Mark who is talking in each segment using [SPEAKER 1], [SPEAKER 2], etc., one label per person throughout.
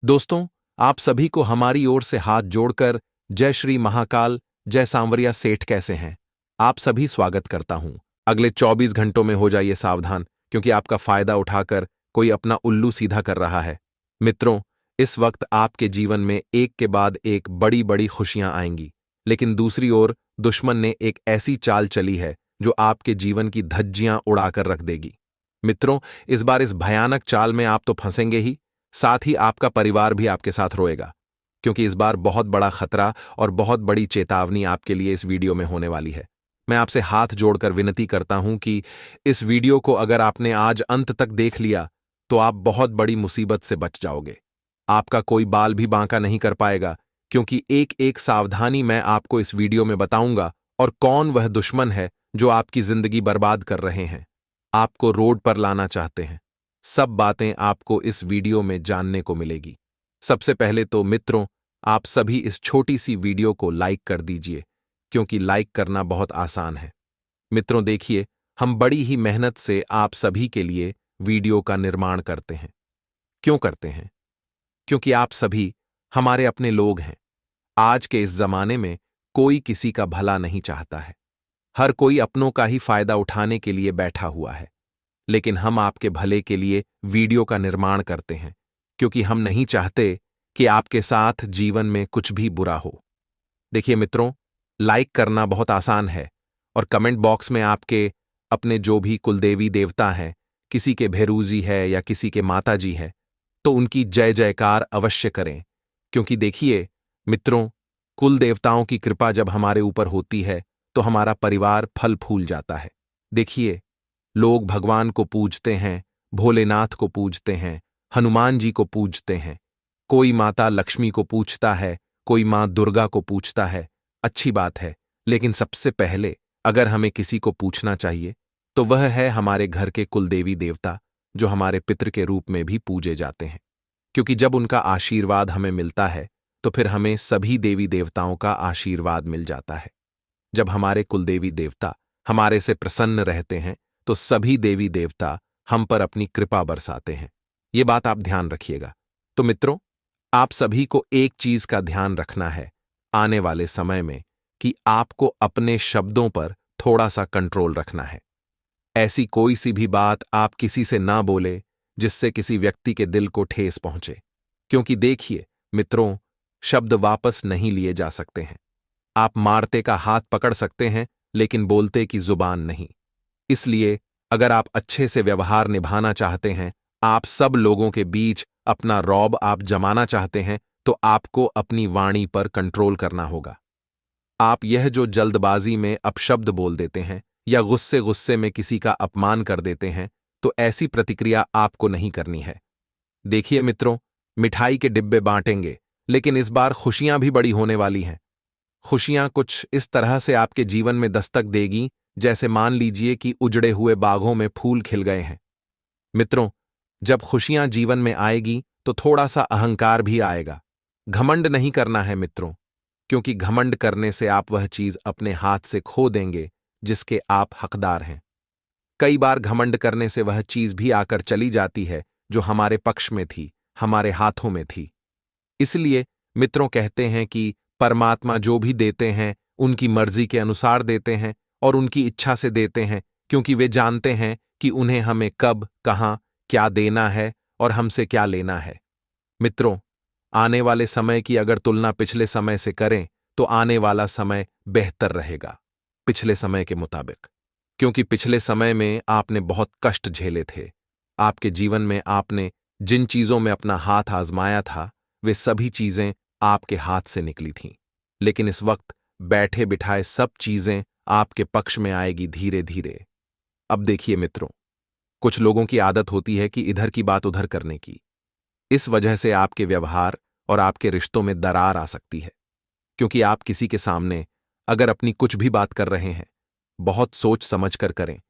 [SPEAKER 1] दोस्तों, आप सभी को हमारी ओर से हाथ जोड़कर जय श्री महाकाल, जय सांवरिया सेठ कैसे हैं? आप सभी स्वागत करता हूं। अगले 24 घंटों में हो जाइए सावधान, क्योंकि आपका फायदा उठाकर कोई अपना उल्लू सीधा कर रहा है। मित्रों, इस वक्त आपके जीवन में एक के बाद एक बड़ी बड़ी खुशियां आएंगी, लेकिन दूसरी ओर दुश्मन ने एक ऐसी चाल चली है जो आपके जीवन की धज्जियां उड़ाकर रख देगी। मित्रों, इस बार इस भयानक चाल में आप तो फंसेंगे ही, साथ ही आपका परिवार भी आपके साथ रोएगा, क्योंकि इस बार बहुत बड़ा खतरा और बहुत बड़ी चेतावनी आपके लिए इस वीडियो में होने वाली है। मैं आपसे हाथ जोड़कर विनती करता हूं कि इस वीडियो को अगर आपने आज अंत तक देख लिया तो आप बहुत बड़ी मुसीबत से बच जाओगे। आपका कोई बाल भी बांका नहीं कर पाएगा, क्योंकि एक एक सावधानी मैं आपको इस वीडियो में बताऊंगा और कौन वह दुश्मन है जो आपकी जिंदगी बर्बाद कर रहे हैं, आपको रोड पर लाना चाहते हैं। सब बातें आपको इस वीडियो में जानने को मिलेगी। सबसे पहले तो मित्रों, आप सभी इस छोटी सी वीडियो को लाइक कर दीजिए, क्योंकि लाइक करना बहुत आसान है। मित्रों देखिए, हम बड़ी ही मेहनत से आप सभी के लिए वीडियो का निर्माण करते हैं। क्यों करते हैं? क्योंकि आप सभी हमारे अपने लोग हैं। आज के इस जमाने में कोई किसी का भला नहीं चाहता है। हर कोई अपनों का ही फायदा उठाने के लिए बैठा हुआ है। लेकिन हम आपके भले के लिए वीडियो का निर्माण करते हैं, क्योंकि हम नहीं चाहते कि आपके साथ जीवन में कुछ भी बुरा हो। देखिए मित्रों, लाइक करना बहुत आसान है और कमेंट बॉक्स में आपके अपने जो भी कुलदेवी देवता हैं, किसी के भेरूजी है या किसी के माता जी है, तो उनकी जय जयकार अवश्य करें। क्योंकि देखिए मित्रों, कुल देवताओं की कृपा जब हमारे ऊपर होती है तो हमारा परिवार फल फूल जाता है। देखिए, लोग भगवान को पूजते हैं, भोलेनाथ को पूजते हैं, हनुमान जी को पूजते हैं, कोई माता लक्ष्मी को पूजता है, कोई मां दुर्गा को पूजता है। अच्छी बात है, लेकिन सबसे पहले अगर हमें किसी को पूछना चाहिए तो वह है हमारे घर के कुलदेवी देवता, जो हमारे पितृ के रूप में भी पूजे जाते हैं। क्योंकि जब उनका आशीर्वाद हमें मिलता है तो फिर हमें सभी देवी देवताओं का आशीर्वाद मिल जाता है। जब हमारे कुलदेवी देवता हमारे से प्रसन्न रहते हैं तो सभी देवी देवता हम पर अपनी कृपा बरसाते हैं। ये बात आप ध्यान रखिएगा। तो मित्रों, आप सभी को एक चीज का ध्यान रखना है आने वाले समय में, कि आपको अपने शब्दों पर थोड़ा सा कंट्रोल रखना है। ऐसी कोई सी भी बात आप किसी से ना बोले जिससे किसी व्यक्ति के दिल को ठेस पहुंचे। क्योंकि देखिए मित्रों, शब्द वापस नहीं लिए जा सकते हैं। आप मारते का हाथ पकड़ सकते हैं, लेकिन बोलते की जुबान नहीं। इसलिए अगर आप अच्छे से व्यवहार निभाना चाहते हैं, आप सब लोगों के बीच अपना रौब आप जमाना चाहते हैं, तो आपको अपनी वाणी पर कंट्रोल करना होगा। आप यह जो जल्दबाजी में अपशब्द बोल देते हैं या गुस्से गुस्से में किसी का अपमान कर देते हैं, तो ऐसी प्रतिक्रिया आपको नहीं करनी है। देखिए मित्रों, मिठाई के डिब्बे बांटेंगे, लेकिन इस बार खुशियां भी बड़ी होने वाली हैं। खुशियां कुछ इस तरह से आपके जीवन में दस्तक देगी, जैसे मान लीजिए कि उजड़े हुए बागों में फूल खिल गए हैं। मित्रों, जब खुशियां जीवन में आएगी तो थोड़ा सा अहंकार भी आएगा। घमंड नहीं करना है मित्रों, क्योंकि घमंड करने से आप वह चीज अपने हाथ से खो देंगे जिसके आप हकदार हैं। कई बार घमंड करने से वह चीज भी आकर चली जाती है जो हमारे पक्ष में थी, हमारे हाथों में थी। इसलिए मित्रों कहते हैं कि परमात्मा जो भी देते हैं उनकी मर्जी के अनुसार देते हैं और उनकी इच्छा से देते हैं, क्योंकि वे जानते हैं कि उन्हें हमें कब, कहां, क्या देना है और हमसे क्या लेना है। मित्रों, आने वाले समय की अगर तुलना पिछले समय से करें तो आने वाला समय बेहतर रहेगा पिछले समय के मुताबिक। क्योंकि पिछले समय में आपने बहुत कष्ट झेले थे। आपके जीवन में आपने जिन चीजों में अपना हाथ आजमाया था, वे सभी चीजें आपके हाथ से निकली थीं। लेकिन इस वक्त बैठे बिठाए सब चीजें आपके पक्ष में आएगी धीरे धीरे। अब देखिए मित्रों, कुछ लोगों की आदत होती है कि इधर की बात उधर करने की। इस वजह से आपके व्यवहार और आपके रिश्तों में दरार आ सकती है। क्योंकि आप किसी के सामने अगर अपनी कुछ भी बात कर रहे हैं, बहुत सोच समझ कर करें,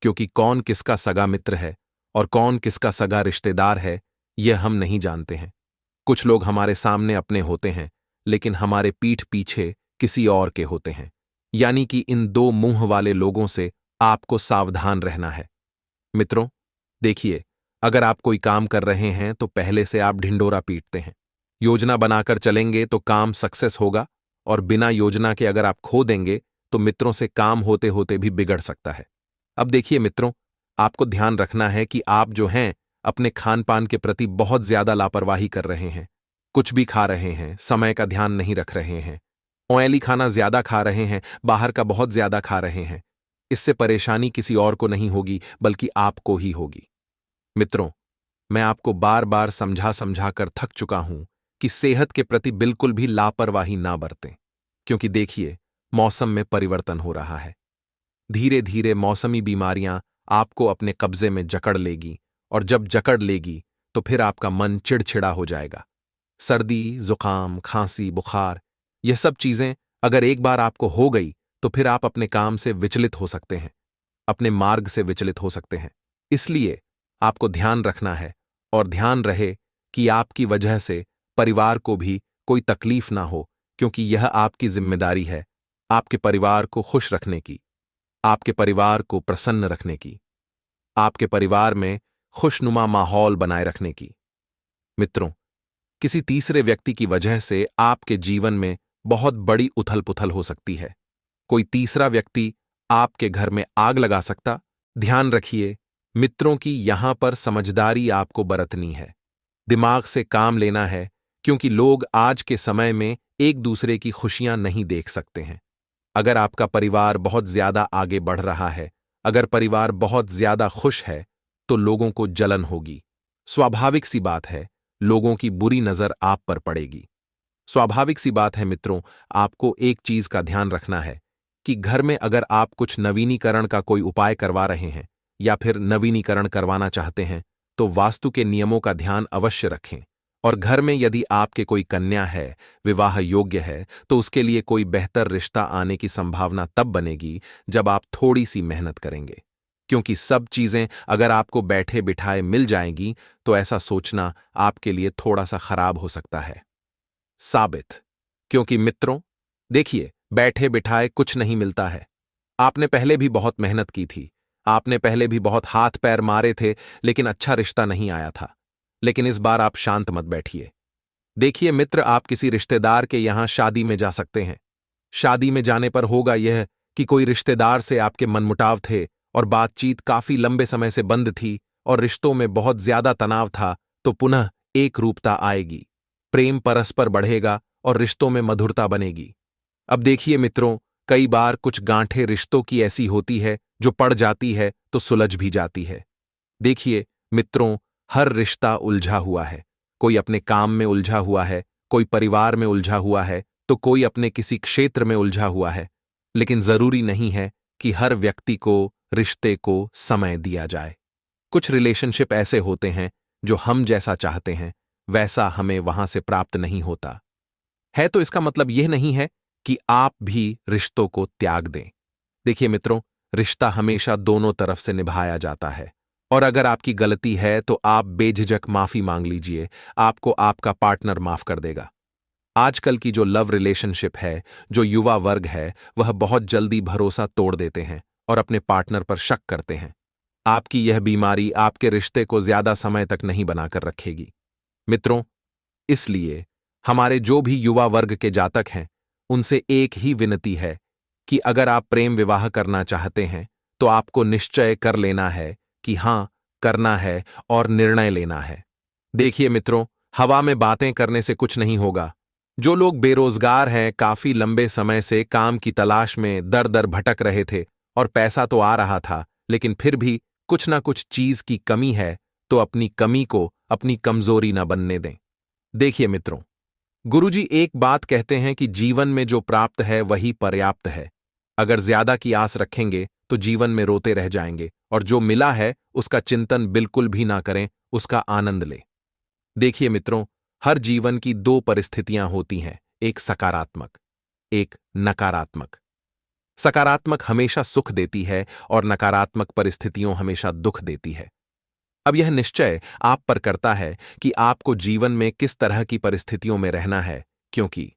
[SPEAKER 1] क्योंकि कौन किसका सगा मित्र है और कौन किसका सगा रिश्तेदार है, यह हम नहीं जानते हैं। कुछ लोग हमारे सामने अपने होते हैं, लेकिन हमारे पीठ पीछे किसी और के होते हैं। यानी कि इन दो मुंह वाले लोगों से आपको सावधान रहना है। मित्रों देखिए, अगर आप कोई काम कर रहे हैं तो पहले से आप ढिंढोरा पीटते हैं। योजना बनाकर चलेंगे तो काम सक्सेस होगा, और बिना योजना के अगर आप खो देंगे तो मित्रों से काम होते होते भी बिगड़ सकता है। अब देखिए मित्रों, आपको ध्यान रखना है कि आप जो हैं अपने खान पान के प्रति बहुत ज्यादा लापरवाही कर रहे हैं। कुछ भी खा रहे हैं, समय का ध्यान नहीं रख रहे हैं, ऑयली खाना ज्यादा खा रहे हैं, बाहर का बहुत ज्यादा खा रहे हैं। इससे परेशानी किसी और को नहीं होगी बल्कि आपको ही होगी। मित्रों, मैं आपको बार बार समझा समझा कर थक चुका हूं कि सेहत के प्रति बिल्कुल भी लापरवाही ना बरतें, क्योंकि देखिए मौसम में परिवर्तन हो रहा है। धीरे धीरे मौसमी बीमारियां आपको अपने कब्जे में जकड़ लेगी, और जब जकड़ लेगी तो फिर आपका मन चिड़चिड़ा हो जाएगा। सर्दी, जुकाम, खांसी, बुखार, यह सब चीजें अगर एक बार आपको हो गई तो फिर आप अपने काम से विचलित हो सकते हैं, अपने मार्ग से विचलित हो सकते हैं। इसलिए आपको ध्यान रखना है, और ध्यान रहे कि आपकी वजह से परिवार को भी कोई तकलीफ ना हो, क्योंकि यह आपकी जिम्मेदारी है आपके परिवार को खुश रखने की, आपके परिवार को प्रसन्न रखने की, आपके परिवार में खुशनुमा माहौल बनाए रखने की। मित्रों, किसी तीसरे व्यक्ति की वजह से आपके जीवन में बहुत बड़ी उथल पुथल हो सकती है। कोई तीसरा व्यक्ति आपके घर में आग लगा सकता। ध्यान रखिए मित्रों की यहां पर समझदारी आपको बरतनी है, दिमाग से काम लेना है, क्योंकि लोग आज के समय में एक दूसरे की खुशियां नहीं देख सकते हैं। अगर आपका परिवार बहुत ज्यादा आगे बढ़ रहा है, अगर परिवार बहुत ज्यादा खुश है, तो लोगों को जलन होगी। स्वाभाविक सी बात है, लोगों की बुरी नजर आप पर पड़ेगी। स्वाभाविक सी बात है मित्रों, आपको एक चीज का ध्यान रखना है कि घर में अगर आप कुछ नवीनीकरण का कोई उपाय करवा रहे हैं या फिर नवीनीकरण करवाना चाहते हैं, तो वास्तु के नियमों का ध्यान अवश्य रखें। और घर में यदि आपके कोई कन्या है, विवाह योग्य है, तो उसके लिए कोई बेहतर रिश्ता आने की संभावना तब बनेगी जब आप थोड़ी सी मेहनत करेंगे। क्योंकि सब चीजें अगर आपको बैठे बिठाए मिल जाएंगी तो ऐसा सोचना आपके लिए थोड़ा सा खराब हो सकता है। साबित, क्योंकि मित्रों देखिए, बैठे बिठाए कुछ नहीं मिलता है। आपने पहले भी बहुत मेहनत की थी, आपने पहले भी बहुत हाथ पैर मारे थे, लेकिन अच्छा रिश्ता नहीं आया था। लेकिन इस बार आप शांत मत बैठिए। देखिए मित्र, आप किसी रिश्तेदार के यहां शादी में जा सकते हैं। शादी में जाने पर होगा यह कि कोई रिश्तेदार से आपके मनमुटाव थे और बातचीत काफी लंबे समय से बंद थी और रिश्तों में बहुत ज्यादा तनाव था, तो पुनः एक रूपता आएगी, प्रेम परस्पर बढ़ेगा और रिश्तों में मधुरता बनेगी। अब देखिए मित्रों, कई बार कुछ गांठें रिश्तों की ऐसी होती है जो पड़ जाती है तो सुलझ भी जाती है। देखिए मित्रों, हर रिश्ता उलझा हुआ है। कोई अपने काम में उलझा हुआ है, कोई परिवार में उलझा हुआ है, तो कोई अपने किसी क्षेत्र में उलझा हुआ है। लेकिन जरूरी नहीं है कि हर व्यक्ति को, रिश्ते को समय दिया जाए। कुछ रिलेशनशिप ऐसे होते हैं जो हम जैसा चाहते हैं वैसा हमें वहां से प्राप्त नहीं होता है, तो इसका मतलब यह नहीं है कि आप भी रिश्तों को त्याग दें। देखिए मित्रों, रिश्ता हमेशा दोनों तरफ से निभाया जाता है, और अगर आपकी गलती है तो आप बेझिझक माफी मांग लीजिए, आपको आपका पार्टनर माफ कर देगा। आजकल की जो लव रिलेशनशिप है, जो युवा वर्ग है, वह बहुत जल्दी भरोसा तोड़ देते हैं और अपने पार्टनर पर शक करते हैं। आपकी यह बीमारी आपके रिश्ते को ज्यादा समय तक नहीं बनाकर रखेगी। मित्रों, इसलिए हमारे जो भी युवा वर्ग के जातक हैं, उनसे एक ही विनती है कि अगर आप प्रेम विवाह करना चाहते हैं तो आपको निश्चय कर लेना है कि हां, करना है और निर्णय लेना है। देखिए मित्रों, हवा में बातें करने से कुछ नहीं होगा। जो लोग बेरोजगार हैं, काफी लंबे समय से काम की तलाश में दर दर भटक रहे थे और पैसा तो आ रहा था, लेकिन फिर भी कुछ ना कुछ चीज की कमी है, तो अपनी कमी को अपनी कमजोरी न बनने दें। देखिए मित्रों, गुरुजी एक बात कहते हैं कि जीवन में जो प्राप्त है वही पर्याप्त है। अगर ज्यादा की आस रखेंगे तो जीवन में रोते रह जाएंगे, और जो मिला है उसका चिंतन बिल्कुल भी ना करें, उसका आनंद लें। देखिए मित्रों, हर जीवन की दो परिस्थितियां होती हैं, एक सकारात्मक, एक नकारात्मक। सकारात्मक हमेशा सुख देती है और नकारात्मक परिस्थितियों हमेशा दुख देती है। अब यह निश्चय आप पर करता है कि आपको जीवन में किस तरह की परिस्थितियों में रहना है, क्योंकि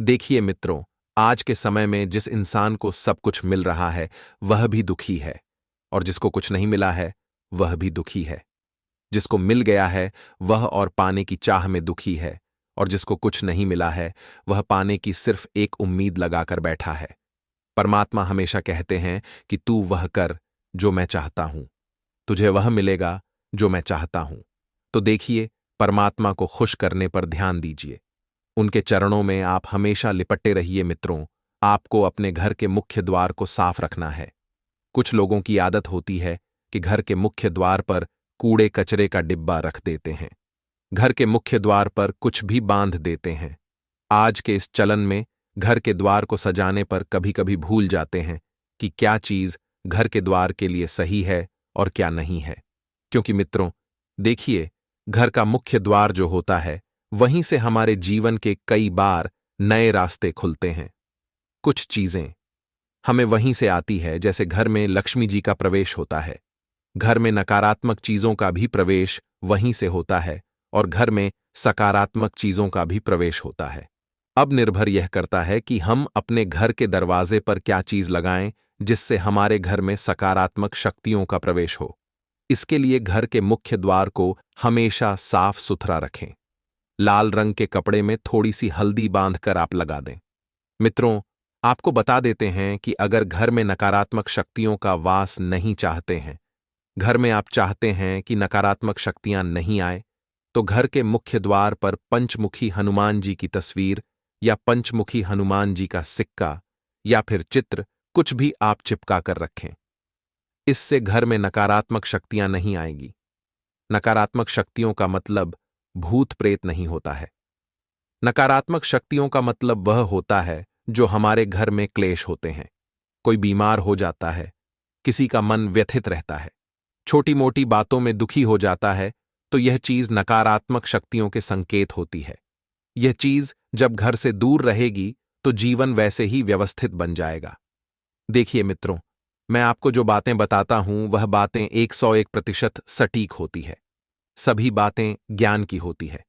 [SPEAKER 1] देखिए मित्रों, आज के समय में जिस इंसान को सब कुछ मिल रहा है वह भी दुखी है, और जिसको कुछ नहीं मिला है वह भी दुखी है। जिसको मिल गया है वह और पाने की चाह में दुखी है, और जिसको कुछ नहीं मिला है वह पाने की सिर्फ एक उम्मीद लगाकर बैठा है। परमात्मा हमेशा कहते हैं कि तू वह कर जो मैं चाहता हूं, तुझे वह मिलेगा जो मैं चाहता हूं। तो देखिए, परमात्मा को खुश करने पर ध्यान दीजिए। उनके चरणों में आप हमेशा लिपटे रहिए मित्रों। आपको अपने घर के मुख्य द्वार को साफ रखना है। कुछ लोगों की आदत होती है कि घर के मुख्य द्वार पर कूड़े कचरे का डिब्बा रख देते हैं। घर के मुख्य द्वार पर कुछ भी बांध देते हैं। आज के इस चलन में घर के द्वार को सजाने पर कभी कभी भूल जाते हैं कि क्या चीज घर के द्वार के लिए सही है और क्या नहीं है। क्योंकि मित्रों, देखिए, घर का मुख्य द्वार जो होता है वहीं से हमारे जीवन के कई बार नए रास्ते खुलते हैं। कुछ चीजें हमें वहीं से आती है, जैसे घर में लक्ष्मी जी का प्रवेश होता है। घर में नकारात्मक चीजों का भी प्रवेश वहीं से होता है और घर में सकारात्मक चीजों का भी प्रवेश होता है। अब निर्भर यह करता है कि हम अपने घर के दरवाजे पर क्या चीज लगाएं जिससे हमारे घर में सकारात्मक शक्तियों का प्रवेश हो। इसके लिए घर के मुख्य द्वार को हमेशा साफ सुथरा रखें। लाल रंग के कपड़े में थोड़ी सी हल्दी बांधकर आप लगा दें। मित्रों, आपको बता देते हैं कि अगर घर में नकारात्मक शक्तियों का वास नहीं चाहते हैं, घर में आप चाहते हैं कि नकारात्मक शक्तियां नहीं आए, तो घर के मुख्य द्वार पर पंचमुखी हनुमान जी की तस्वीर या पंचमुखी हनुमान जी का सिक्का या फिर चित्र कुछ भी आप चिपका कर रखें। इससे घर में नकारात्मक शक्तियां नहीं आएगी। नकारात्मक शक्तियों का मतलब भूत प्रेत नहीं होता है। नकारात्मक शक्तियों का मतलब वह होता है जो हमारे घर में क्लेश होते हैं। कोई बीमार हो जाता है, किसी का मन व्यथित रहता है, छोटी मोटी बातों में दुखी हो जाता है, तो यह चीज नकारात्मक शक्तियों के संकेत होती है। यह चीज जब घर से दूर रहेगी तो जीवन वैसे ही व्यवस्थित बन जाएगा। देखिए मित्रों, मैं आपको जो बातें बताता हूं वह बातें 101% सटीक होती है। सभी बातें ज्ञान की होती है।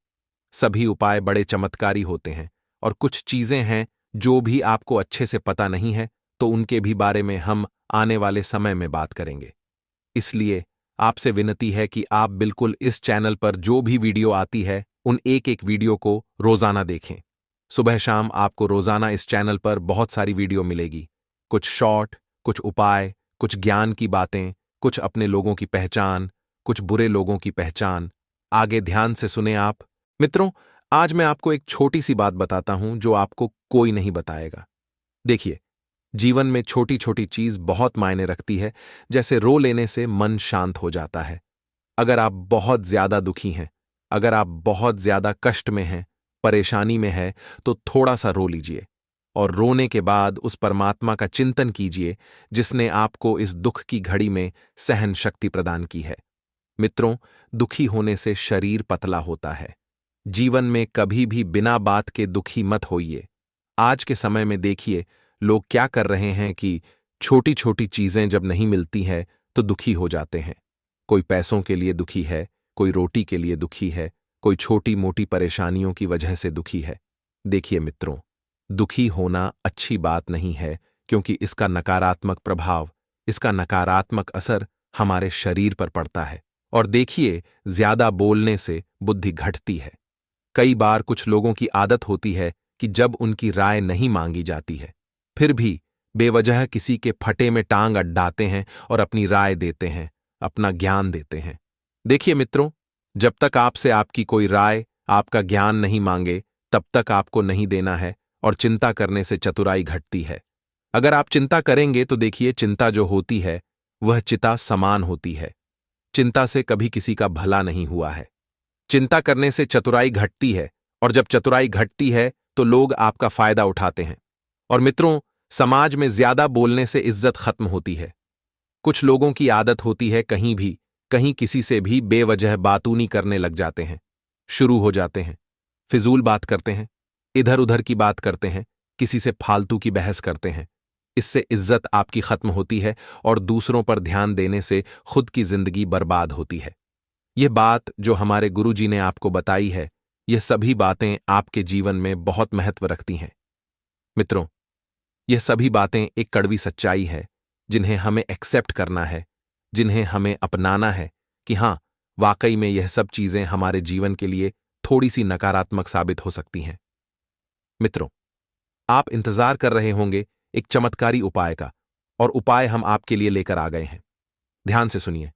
[SPEAKER 1] सभी उपाय बड़े चमत्कारी होते हैं, और कुछ चीजें हैं जो भी आपको अच्छे से पता नहीं है, तो उनके भी बारे में हम आने वाले समय में बात करेंगे। इसलिए आपसे विनती है कि आप बिल्कुल इस चैनल पर जो भी वीडियो आती है उन एक एक वीडियो को रोजाना देखें। सुबह शाम आपको रोजाना इस चैनल पर बहुत सारी वीडियो मिलेगी। कुछ शॉर्ट, कुछ उपाय, कुछ ज्ञान की बातें, कुछ अपने लोगों की पहचान, कुछ बुरे लोगों की पहचान। आगे ध्यान से सुने आप। मित्रों, आज मैं आपको एक छोटी सी बात बताता हूं जो आपको कोई नहीं बताएगा। देखिए, जीवन में छोटी छोटी चीज बहुत मायने रखती है। जैसे रो लेने से मन शांत हो जाता है। अगर आप बहुत ज्यादा दुखी हैं, अगर आप बहुत ज्यादा कष्ट में हैं, परेशानी में है, तो थोड़ा सा रो लीजिए, और रोने के बाद उस परमात्मा का चिंतन कीजिए जिसने आपको इस दुख की घड़ी में सहन शक्ति प्रदान की है। मित्रों, दुखी होने से शरीर पतला होता है। जीवन में कभी भी बिना बात के दुखी मत होइए। आज के समय में देखिए, लोग क्या कर रहे हैं कि छोटी छोटी चीजें जब नहीं मिलती हैं तो दुखी हो जाते हैं। कोई पैसों के लिए दुखी है, कोई रोटी के लिए दुखी है, कोई छोटी मोटी परेशानियों की वजह से दुखी है। देखिए मित्रों, दुखी होना अच्छी बात नहीं है, क्योंकि इसका नकारात्मक प्रभाव, इसका नकारात्मक असर हमारे शरीर पर पड़ता है। और देखिए, ज्यादा बोलने से बुद्धि घटती है। कई बार कुछ लोगों की आदत होती है कि जब उनकी राय नहीं मांगी जाती है, फिर भी बेवजह किसी के फटे में टांग अड्डाते हैं और अपनी राय देते हैं, अपना ज्ञान देते हैं। देखिए मित्रों, जब तक आपसे आपकी कोई राय, आपका ज्ञान नहीं मांगे, तब तक आपको नहीं देना है। और चिंता करने से चतुराई घटती है। अगर आप चिंता करेंगे तो देखिए, चिंता जो होती है वह चिता समान होती है। चिंता से कभी किसी का भला नहीं हुआ है। चिंता करने से चतुराई घटती है, और जब चतुराई घटती है तो लोग आपका फायदा उठाते हैं। और मित्रों, समाज में ज्यादा बोलने से इज्जत खत्म होती है। कुछ लोगों की आदत होती है कहीं किसी से भी बेवजह बातूनी करने लग जाते हैं, शुरू हो जाते हैं, फिजूल बात करते हैं, इधर उधर की बात करते हैं, किसी से फालतू की बहस करते हैं। इससे इज्जत आपकी खत्म होती है और दूसरों पर ध्यान देने से खुद की जिंदगी बर्बाद होती है। यह बात जो हमारे गुरुजी ने आपको बताई है, यह सभी बातें आपके जीवन में बहुत महत्व रखती हैं। मित्रों, यह सभी बातें एक कड़वी सच्चाई है जिन्हें हमें एक्सेप्ट करना है, जिन्हें हमें अपनाना है कि हाँ, वाकई में यह सब चीजें हमारे जीवन के लिए थोड़ी सी नकारात्मक साबित हो सकती हैं। मित्रों, आप इंतजार कर रहे होंगे एक चमत्कारी उपाय का, और उपाय हम आपके लिए लेकर आ गए हैं। ध्यान से सुनिए,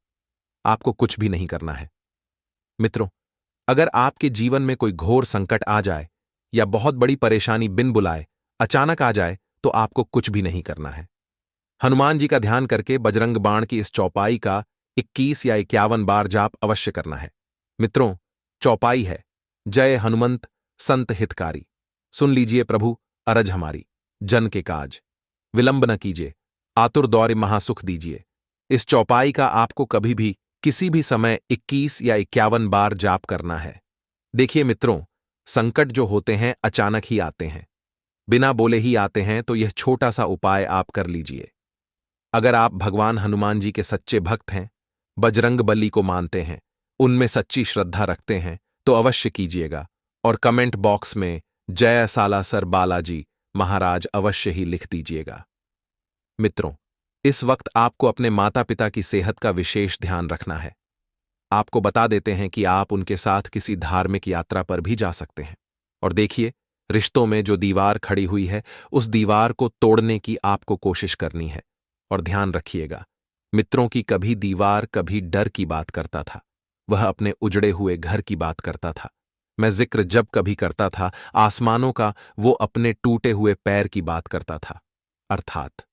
[SPEAKER 1] आपको कुछ भी नहीं करना है। मित्रों, अगर आपके जीवन में कोई घोर संकट आ जाए या बहुत बड़ी परेशानी बिन बुलाए अचानक आ जाए, तो आपको कुछ भी नहीं करना है। हनुमान जी का ध्यान करके बजरंग बाण की इस चौपाई का 21 या 51 बार जाप अवश्य करना है। मित्रों, चौपाई है, जय हनुमंत संत हितकारी, सुन लीजिए प्रभु अरज हमारी, जन के काज विलंब न कीजिए, आतुर दौरे महासुख दीजिए। इस चौपाई का आपको कभी भी किसी भी समय 21 या 51 बार जाप करना है। देखिए मित्रों, संकट जो होते हैं अचानक ही आते हैं, बिना बोले ही आते हैं, तो यह छोटा सा उपाय आप कर लीजिए। अगर आप भगवान हनुमान जी के सच्चे भक्त हैं, बजरंग बली को मानते हैं, उनमें सच्ची श्रद्धा रखते हैं, तो अवश्य कीजिएगा और कमेंट बॉक्स में जय सालासर बालाजी महाराज अवश्य ही लिख दीजिएगा। मित्रों, इस वक्त आपको अपने माता पिता की सेहत का विशेष ध्यान रखना है। आपको बता देते हैं कि आप उनके साथ किसी धार्मिक यात्रा पर भी जा सकते हैं। और देखिए, रिश्तों में जो दीवार खड़ी हुई है, उस दीवार को तोड़ने की आपको कोशिश करनी है। और ध्यान रखिएगा, मित्रों की कभी दीवार कभी डर की बात करता था, वह अपने उजड़े हुए घर की बात करता था। मैं जिक्र जब कभी करता था आसमानों का, वो अपने टूटे हुए पैर की बात करता था। अर्थात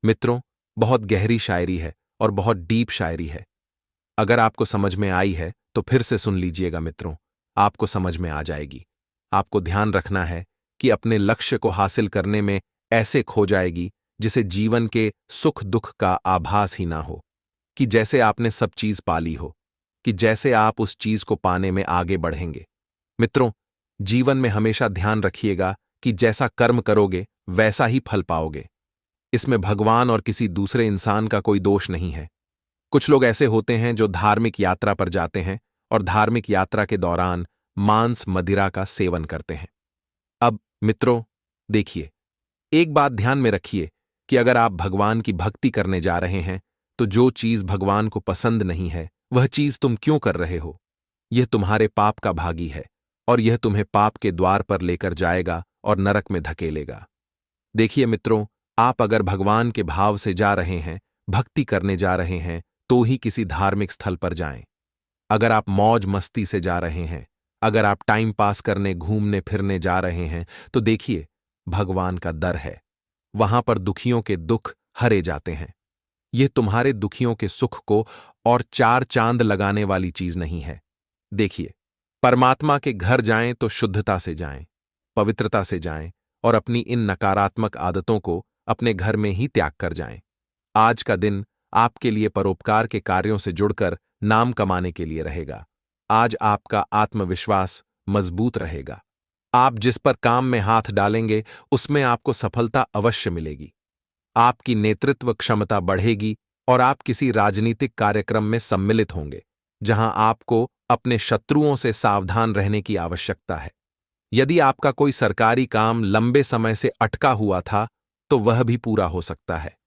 [SPEAKER 1] मित्रों, बहुत गहरी शायरी है और बहुत डीप शायरी है। अगर आपको समझ में आई है तो फिर से सुन लीजिएगा मित्रों, आपको समझ में आ जाएगी। आपको ध्यान रखना है कि अपने लक्ष्य को हासिल करने में ऐसे खो जाएगी जिसे जीवन के सुख दुख का आभास ही ना हो, कि जैसे आपने सब चीज पा ली हो, कि जैसे आप उस चीज को पाने में आगे बढ़ेंगे। मित्रों, जीवन में हमेशा ध्यान रखिएगा कि जैसा कर्म करोगे वैसा ही फल पाओगे। इसमें भगवान और किसी दूसरे इंसान का कोई दोष नहीं है। कुछ लोग ऐसे होते हैं जो धार्मिक यात्रा पर जाते हैं और धार्मिक यात्रा के दौरान मांस मदिरा का सेवन करते हैं। अब मित्रों देखिए, एक बात ध्यान में रखिए कि अगर आप भगवान की भक्ति करने जा रहे हैं, तो जो चीज भगवान को पसंद नहीं है, वह चीज तुम क्यों कर रहे हो? यह तुम्हारे पाप का भागी है और यह तुम्हें पाप के द्वार पर लेकर जाएगा और नरक में धकेलेगा। देखिए मित्रों, आप अगर भगवान के भाव से जा रहे हैं, भक्ति करने जा रहे हैं, तो ही किसी धार्मिक स्थल पर जाएं। अगर आप मौज मस्ती से जा रहे हैं, अगर आप टाइम पास करने घूमने फिरने जा रहे हैं, तो देखिए, भगवान का दर है, वहां पर दुखियों के दुख हरे जाते हैं। यह तुम्हारे दुखियों के सुख को और चार चांद लगाने वाली चीज नहीं है। देखिए, परमात्मा के घर जाएं तो शुद्धता से जाएं, पवित्रता से जाएं और अपनी इन नकारात्मक आदतों को अपने घर में ही त्याग कर जाएं। आज का दिन आपके लिए परोपकार के कार्यों से जुड़कर नाम कमाने के लिए रहेगा। आज आपका आत्मविश्वास मजबूत रहेगा। आप जिस पर काम में हाथ डालेंगे उसमें आपको सफलता अवश्य मिलेगी। आपकी नेतृत्व क्षमता बढ़ेगी और आप किसी राजनीतिक कार्यक्रम में सम्मिलित होंगे, जहां आपको अपने शत्रुओं से सावधान रहने की आवश्यकता है। यदि आपका कोई सरकारी काम लंबे समय से अटका हुआ था, तो वह भी पूरा हो सकता है।